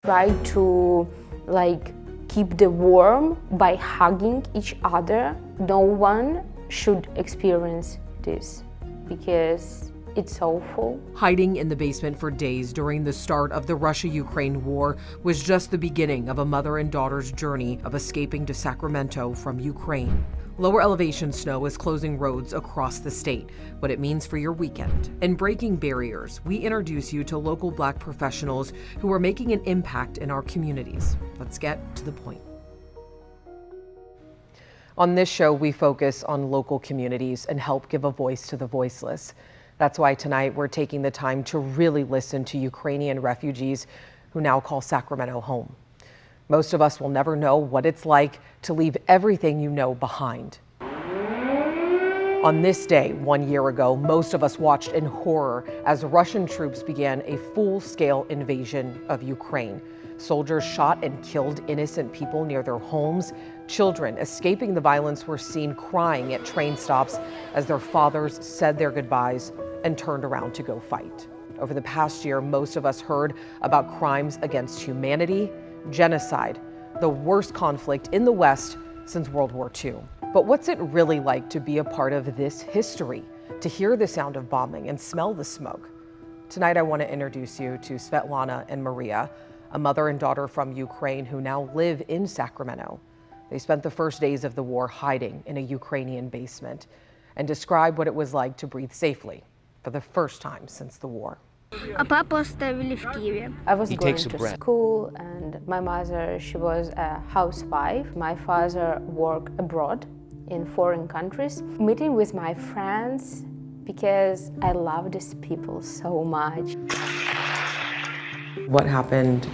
Try to keep the warm by hugging each other. No one should experience this because it's awful. Hiding in the basement for days during the start of the Russia-Ukraine war was just the beginning of a mother and daughter's journey of escaping to Sacramento from Ukraine. Lower elevation snow is closing roads across the state, what it means for your weekend. And breaking barriers, we introduce you to local Black professionals who are making an impact in our communities. Let's get to the point. On this show, we focus on local communities and help give a voice to the voiceless. That's why tonight we're taking the time to really listen to Ukrainian refugees who now call Sacramento home. Most of us will never know what it's like to leave everything you know behind. On this day, 1 year ago, most of us watched in horror as Russian troops began a full-scale invasion of Ukraine. Soldiers shot and killed innocent people near their homes. Children escaping the violence were seen crying at train stops as their fathers said their goodbyes and turned around to go fight. Over the past year, most of us heard about crimes against humanity, genocide, the worst conflict in the West since World War II. But what's it really like to be a part of this history, to hear the sound of bombing and smell the smoke? Tonight, I want to introduce you to Svetlana and Maria, a mother and daughter from Ukraine who now live in Sacramento. They spent the first days of the war hiding in a Ukrainian basement and describe what it was like to breathe safely for the first time since the war. I was going to school, and my mother, she was a housewife. My father worked abroad in foreign countries. Meeting with my friends because I love these people so much. What happened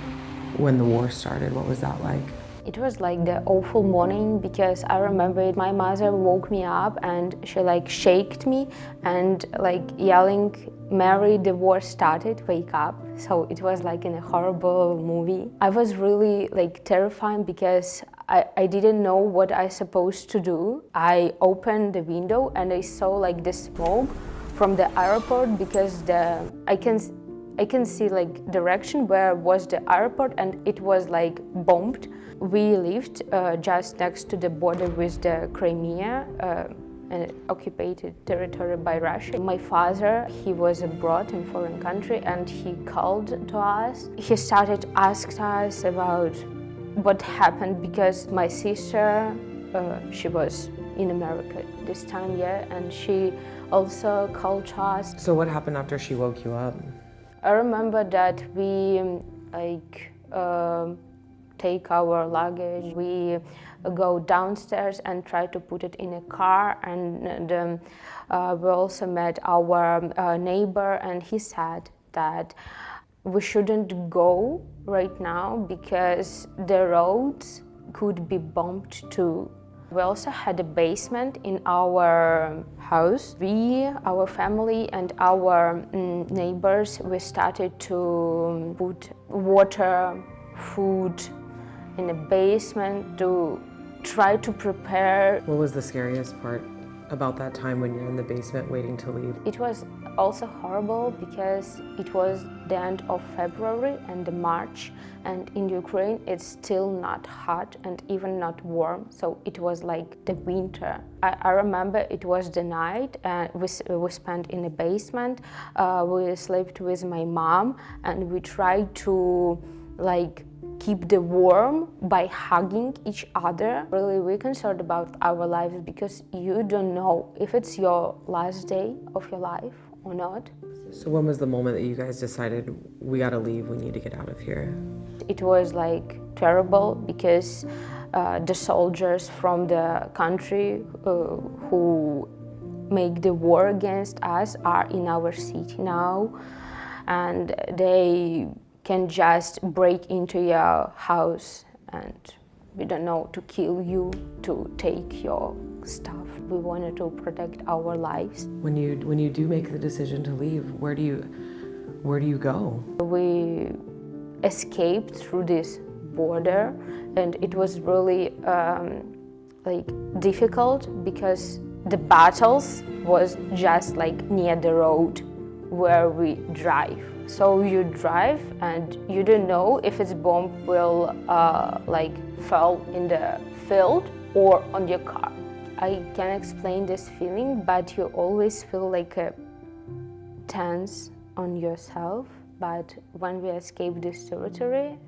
when the war started? What was that like? It was like the awful morning because I remember it. My mother woke me up and she shaked me and yelling, "Mary, the war started, wake up." So it was like in a horrible movie. I was really terrified because I didn't know what I supposed to do. I opened the window and I saw the smoke from the airport because I can see direction where was the airport and it was bombed. We lived just next to the border with the Crimea, an occupied territory by Russia. My father, he was abroad in foreign country and he called to us. He started asking us about what happened because my sister, she was in America this time, and she also called to us. So what happened after she woke you up? I remember that we take our luggage, we go downstairs and try to put it in a car, and we also met our neighbor, and he said that we shouldn't go right now because the roads could be bombed too. We also had a basement in our house. We, our family and our neighbors, we started to put water, food in a basement to try to prepare. What was the scariest part about that time when you're in the basement waiting to leave? It was also horrible because it was the end of February and March, and in Ukraine it's still not hot and even not warm, so it was like the winter. I remember it was the night, we spent in a basement, we slept with my mom, and we tried to keep the warm by hugging each other. Really, we're concerned about our lives because you don't know if it's your last day of your life or not. So when was the moment that you guys decided, we gotta leave, we need to get out of here? It was terrible because the soldiers from the country who make the war against us are in our city now, and they can just break into your house and we don't know, to kill you, to take your stuff. We wanted to protect our lives. When you do make the decision to leave, where do you go? We escaped through this border, and it was really difficult because the battles was just near the road. where we drive. So you drive and you don't know if its bomb will like fall in the field or on your car. I can't explain this feeling, but you always feel like a tense on yourself. But when we escape this territory,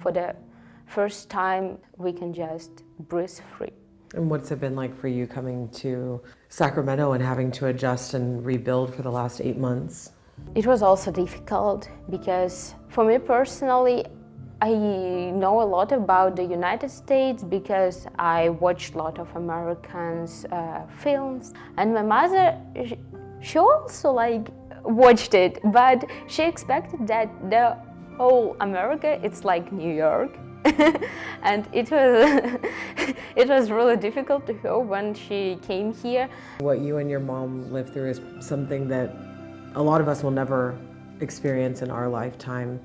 for the first time, we can just breathe free. And what's it been like for you coming to Sacramento and having to adjust and rebuild for the last 8 months? It was also difficult because for me personally, I know a lot about the United States because I watched a lot of Americans films, and my mother, she also like watched it, but she expected that the whole America, it's like New York. And it was really difficult to her when she came here. What you and your mom lived through is something that a lot of us will never experience in our lifetime.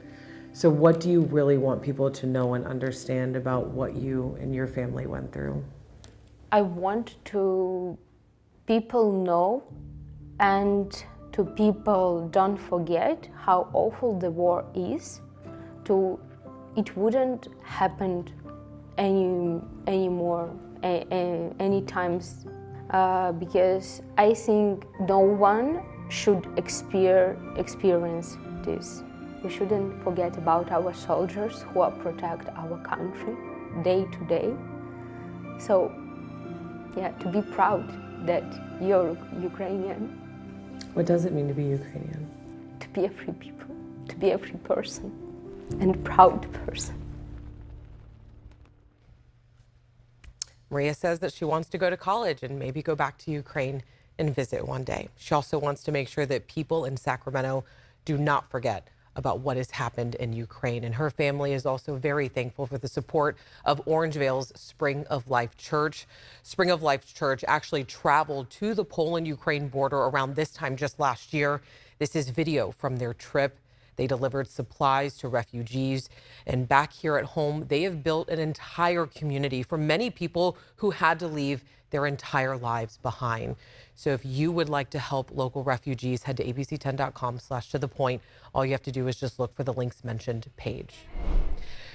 So what do you really want people to know and understand about what you and your family went through? I want to people know and to people don't forget how awful the war is. It wouldn't happen anymore any times because I think no one should experience this. We shouldn't forget about our soldiers who are protect our country day to day. So, yeah, to be proud that you're Ukrainian. What does it mean to be Ukrainian? To be a free people, to be a free person, and a proud person. Maria says that she wants to go to college and maybe go back to Ukraine and visit one day. She also wants to make sure that people in Sacramento do not forget about what has happened in Ukraine. And her family is also very thankful for the support of Orangevale's Spring of Life Church. Spring of Life Church actually traveled to the Poland-Ukraine border around this time just last year. This is video from their trip. They delivered supplies to refugees. And back here at home, they have built an entire community for many people who had to leave their entire lives behind. So if you would like to help local refugees, head to abc10.com/tothepoint. All you have to do is just look for the links mentioned page.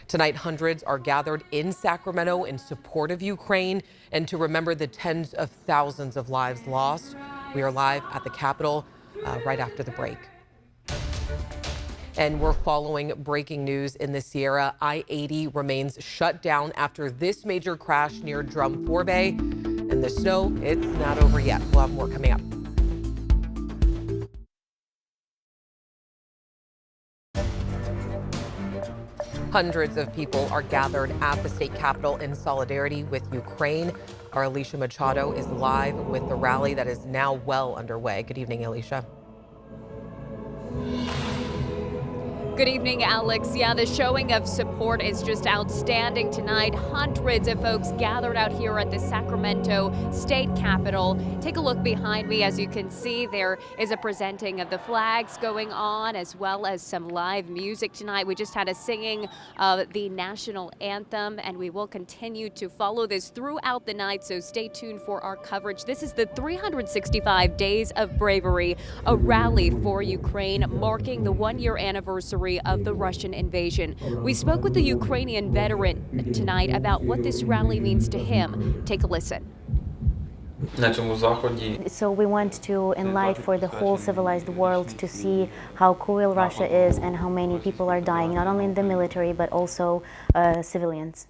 Tonight, hundreds are gathered in Sacramento in support of Ukraine and to remember the tens of thousands of lives lost. We are live at the Capitol right after the break. And we're following breaking news in the Sierra. I-80 remains shut down after this major crash near Drum Forbay. And the snow, it's not over yet. We'll have more coming up. Hundreds of people are gathered at the state capitol in solidarity with Ukraine. Our Alicia Machado is live with the rally that is now well underway. Good evening, Alicia. Good evening, Alex. Yeah, the showing of support is just outstanding tonight. Hundreds of folks gathered out here at the Sacramento State Capitol. Take a look behind me. As you can see, there is a presenting of the flags going on, as well as some live music tonight. We just had a singing of the national anthem, and we will continue to follow this throughout the night, so stay tuned for our coverage. This is the 365 Days of Bravery, a rally for Ukraine, marking the one-year anniversary of the Russian invasion. We spoke with the Ukrainian veteran tonight about what this rally means to him. Take a listen. So we want to enlighten for the whole civilized world to see how cruel Russia is and how many people are dying, not only in the military, but also civilians.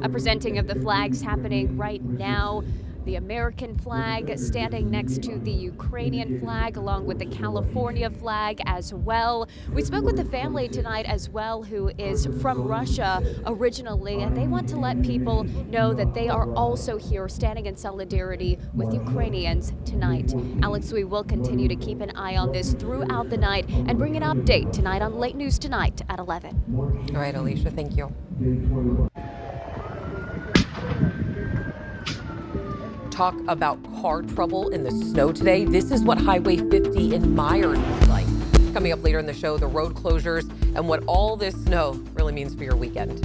A presenting of the flags happening right now. The American flag standing next to the Ukrainian flag, along with the California flag as well. We spoke with the family tonight as well, who is from Russia originally, and they want to let people know that they are also here standing in solidarity with Ukrainians tonight. Alex, we will continue to keep an eye on this throughout the night and bring an update tonight on Late News Tonight at 11. All right, Alicia, thank you. Talk about car trouble in the snow today. This is what Highway 50 in Myers looks like. Coming up later in the show, the road closures and what all this snow really means for your weekend.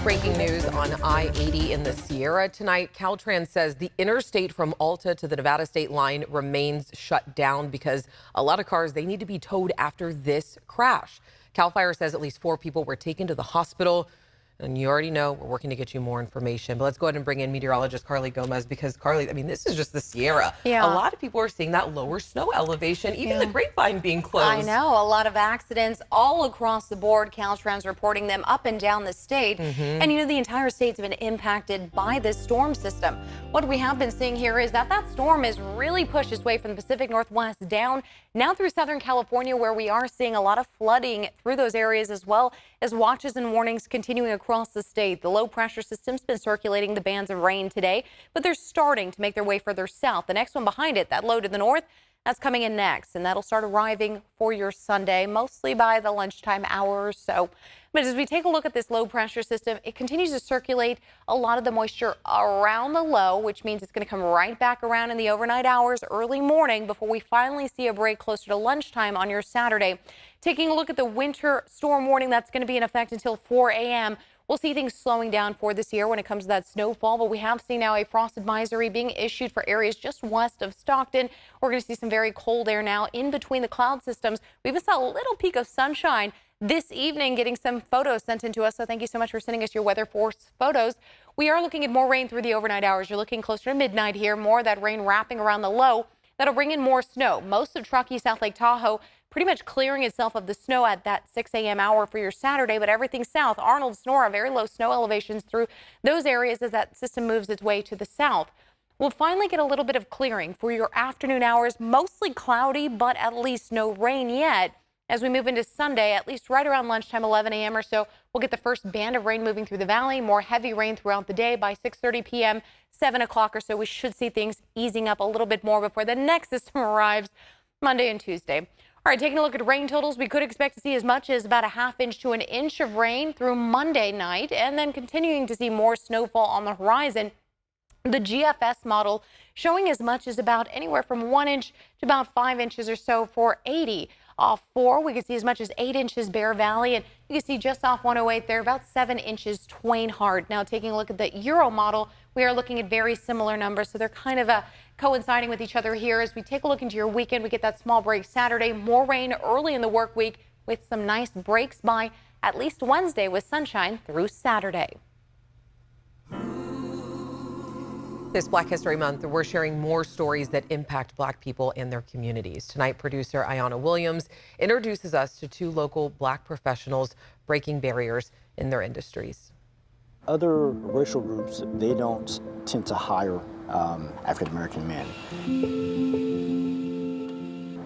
Breaking news on I-80 in the Sierra tonight. Caltrans says the interstate from Alta to the Nevada state line remains shut down because a lot of cars, they need to be towed after this crash. CAL FIRE says at least 4 people were taken to the hospital. And you already know we're working to get you more information. But let's go ahead and bring in meteorologist Carly Gomez, because Carly, I mean, this is just the Sierra. Yeah. A lot of people are seeing that lower snow elevation, even the Grapevine being closed. I know, a lot of accidents all across the board. Caltrans reporting them up and down the state. And you know, the entire state's been impacted by this storm system. What we have been seeing here is that storm has really pushed its way from the Pacific Northwest down now through Southern California, where we are seeing a lot of flooding through those areas, as well as watches and warnings continuing across the state. The low pressure system's been circulating the bands of rain today, but they're starting to make their way further south. The next one behind it, that low to the north, that's coming in next, and that'll start arriving for your Sunday, mostly by the lunchtime hour or so. But as we take a look at this low pressure system, it continues to circulate a lot of the moisture around the low, which means it's going to come right back around in the overnight hours, early morning, before we finally see a break closer to lunchtime on your Saturday. Taking a look at the winter storm warning that's going to be in effect until 4 a.m. We'll see things slowing down for this year when it comes to that snowfall, but we have seen now a frost advisory being issued for areas just west of Stockton. We're going to see some very cold air now in between the cloud systems. We even saw a little peek of sunshine this evening, getting some photos sent in to us. So thank you so much for sending us your weather force photos. We are looking at more rain through the overnight hours. You're looking closer to midnight here, more of that rain wrapping around the low. That'll bring in more snow. Most of Truckee, South Lake Tahoe, pretty much clearing itself of the snow at that 6 a.m. hour for your Saturday, but everything south, Arnold, Sonora, very low snow elevations through those areas as that system moves its way to the south. We'll finally get a little bit of clearing for your afternoon hours, mostly cloudy, but at least no rain yet. As we move into Sunday, at least right around lunchtime, 11 a.m. or so, we'll get the first band of rain moving through the valley, more heavy rain throughout the day. By 6:30 p.m., 7 o'clock or so, we should see things easing up a little bit more before the next system arrives Monday and Tuesday. All right, taking a look at rain totals, we could expect to see as much as about a ½ inch to an inch of rain through Monday night, and then continuing to see more snowfall on the horizon. The GFS model showing as much as about anywhere from 1 inch to about 5 inches or so for 80. Off 4, we can see as much as 8 inches Bear Valley, and you can see just off 108 there, about 7 inches Twain Hard. Now, taking a look at the Euro model, we are looking at very similar numbers, so they're kind of coinciding with each other here. As we take a look into your weekend, we get that small break Saturday, more rain early in the work week with some nice breaks by at least Wednesday with sunshine through Saturday. This Black History Month, we're sharing more stories that impact Black people and their communities. Tonight, producer Ayanna Williams introduces us to 2 local Black professionals breaking barriers in their industries. Other racial groups, they don't tend to hire African-American men,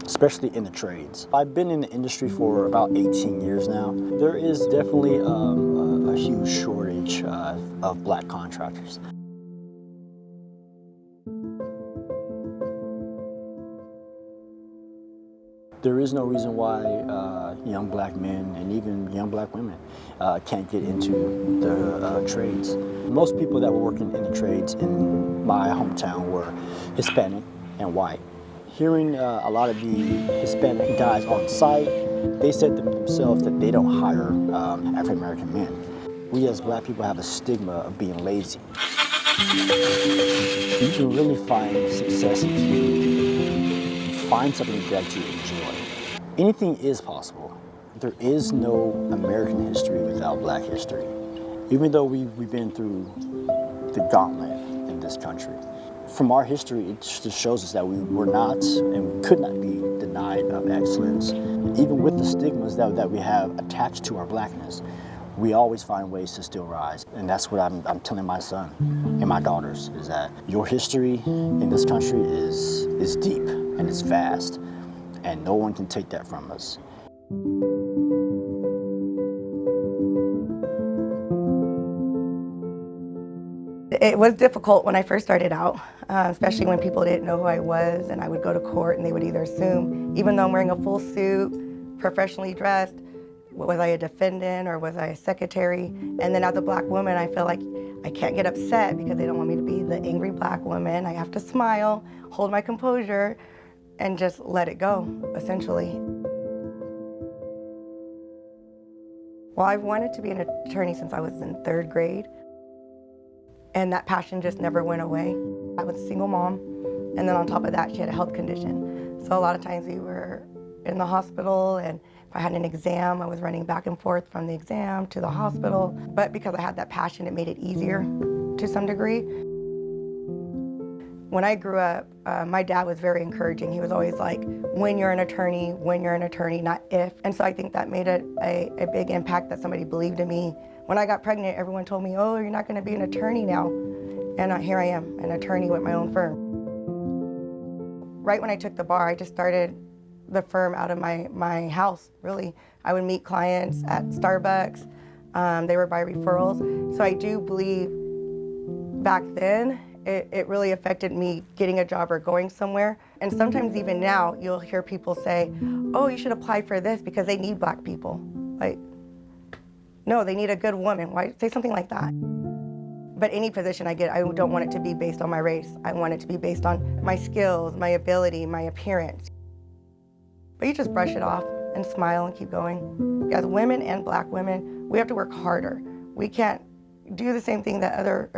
especially in the trades. I've been in the industry for about 18 years now. There is definitely a huge shortage of Black contractors. There is no reason why young Black men and even young Black women can't get into the trades. Most people that were working in the trades in my hometown were Hispanic and white. Hearing a lot of the Hispanic guys on site, they said to themselves that they don't hire African American men. We as Black people have a stigma of being lazy. You can really find success if you find something that you enjoy. Anything is possible. There is no American history without Black history. Even though we've been through the gauntlet in this country. From our history, it just shows us that we were not and we could not be denied of excellence. Even with the stigmas that we have attached to our Blackness, we always find ways to still rise. And that's what I'm telling my son and my daughters, is that your history in this country is deep and it's vast, and no one can take that from us. It was difficult when I first started out, especially when people didn't know who I was, and I would go to court and they would either assume, even though I'm wearing a full suit, professionally dressed, was I a defendant or was I a secretary? And then as a Black woman, I feel like I can't get upset because they don't want me to be the angry Black woman. I have to smile, hold my composure, and just let it go, essentially. Well, I've wanted to be an attorney since I was in 3rd grade, and that passion just never went away. I was a single mom, and then on top of that, she had a health condition. So a lot of times we were in the hospital, and if I had an exam, I was running back and forth from the exam to the hospital. But because I had that passion, it made it easier to some degree. When I grew up, my dad was very encouraging. He was always like, when you're an attorney, not if. And so I think that made a big impact, that somebody believed in me. When I got pregnant, everyone told me, oh, you're not gonna be an attorney now. And here I am, an attorney with my own firm. Right when I took the bar, I just started the firm out of my house, really. I would meet clients at Starbucks. They were by referrals. So I do believe back then, it really affected me getting a job or going somewhere. And sometimes even now, you'll hear people say, oh, you should apply for this because they need Black people. Like, no, they need a good woman. Why say something like that? But any position I get, I don't want it to be based on my race. I want it to be based on my skills, my ability, my appearance. But you just brush it off and smile and keep going. As women and Black women, we have to work harder. We can't do the same thing that other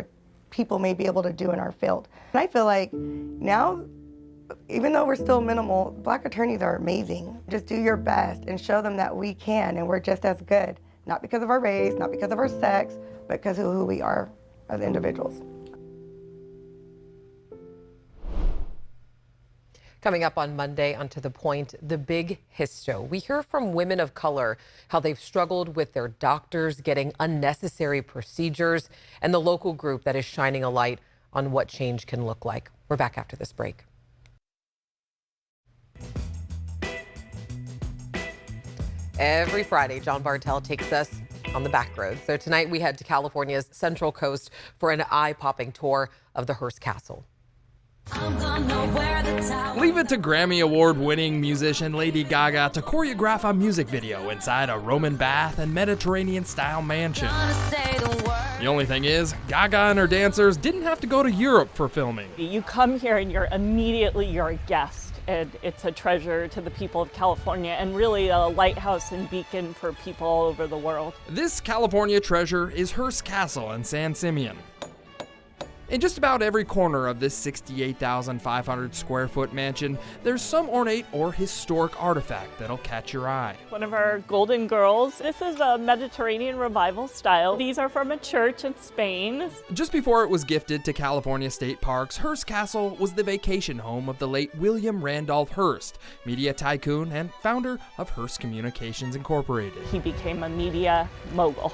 people may be able to do in our field. And I feel like now, even though we're still minimal, Black attorneys are amazing. Just do your best and show them that we can, and we're just as good. Not because of our race, not because of our sex, but because of who we are as individuals. Coming up on Monday on To The Point, the big histo. We hear from women of color how they've struggled with their doctors getting unnecessary procedures, and the local group that is shining a light on what change can look like. We're back after this break. Every Friday, John Bartel takes us on the back road. So tonight we head to California's Central Coast for an eye-popping tour of the Hearst Castle. Leave it to Grammy Award-winning musician Lady Gaga to choreograph a music video inside a Roman bath and Mediterranean-style mansion. The only thing is, Gaga and her dancers didn't have to go to Europe for filming. You come here and you're a guest, and it's a treasure to the people of California and really a lighthouse and beacon for people all over the world. This California treasure is Hearst Castle in San Simeon. In just about every corner of this 68,500 square foot mansion, there's some ornate or historic artifact that'll catch your eye. One of our golden girls, this is a Mediterranean revival style. These are from a church in Spain. Just before it was gifted to California State Parks, Hearst Castle was the vacation home of the late William Randolph Hearst, media tycoon and founder of Hearst Communications Incorporated. He became a media mogul.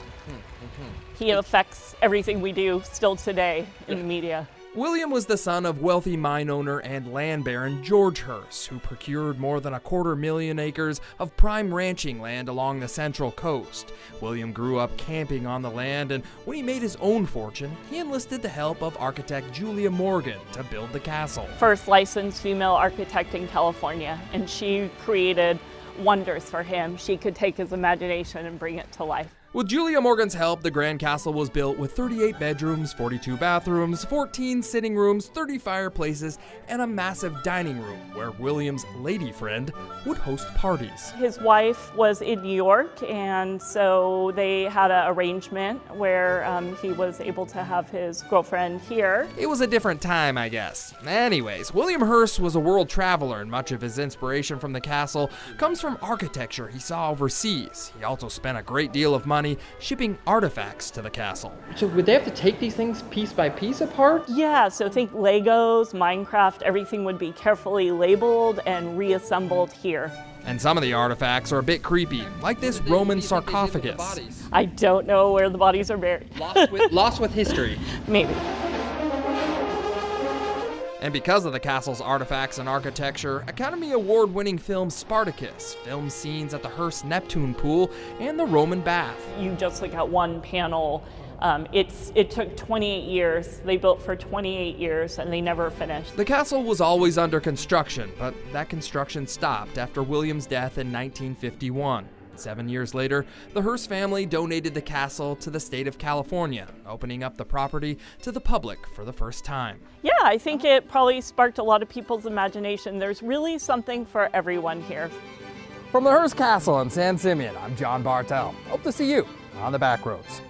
He affects everything we do still today in the media. William was the son of wealthy mine owner and land baron George Hearst, who procured more than 250,000 acres of prime ranching land along the Central Coast. William grew up camping on the land, and when he made his own fortune, he enlisted the help of architect Julia Morgan to build the castle. First licensed female architect in California, and she created wonders for him. She could take his imagination and bring it to life. With Julia Morgan's help, the Grand Castle was built with 38 bedrooms, 42 bathrooms, 14 sitting rooms, 30 fireplaces, and a massive dining room where William's lady friend would host parties. His wife was in New York, and so they had an arrangement where he was able to have his girlfriend here. It was a different time, I guess. Anyways, William Hearst was a world traveler, and much of his inspiration from the castle comes from architecture he saw overseas. He also spent a great deal of money shipping artifacts to the castle. So would they have to take these things piece by piece apart? Yeah, so think Legos, Minecraft, everything would be carefully labeled and reassembled here. And some of the artifacts are a bit creepy, like this Roman sarcophagus. I don't know where the bodies are buried. Lost with history. Maybe. And because of the castle's artifacts and architecture, Academy Award-winning film Spartacus filmed scenes at the Hearst Neptune pool and the Roman bath. You just look at one panel. It took 28 years. They built for 28 years and they never finished. The castle was always under construction, but that construction stopped after William's death in 1951. 7 years later, the Hearst family donated the castle to the state of California, opening up the property to the public for the first time. Yeah, I think it probably sparked a lot of people's imagination. There's really something for everyone here. From the Hearst Castle in San Simeon, I'm John Bartel. Hope to see you on the back roads.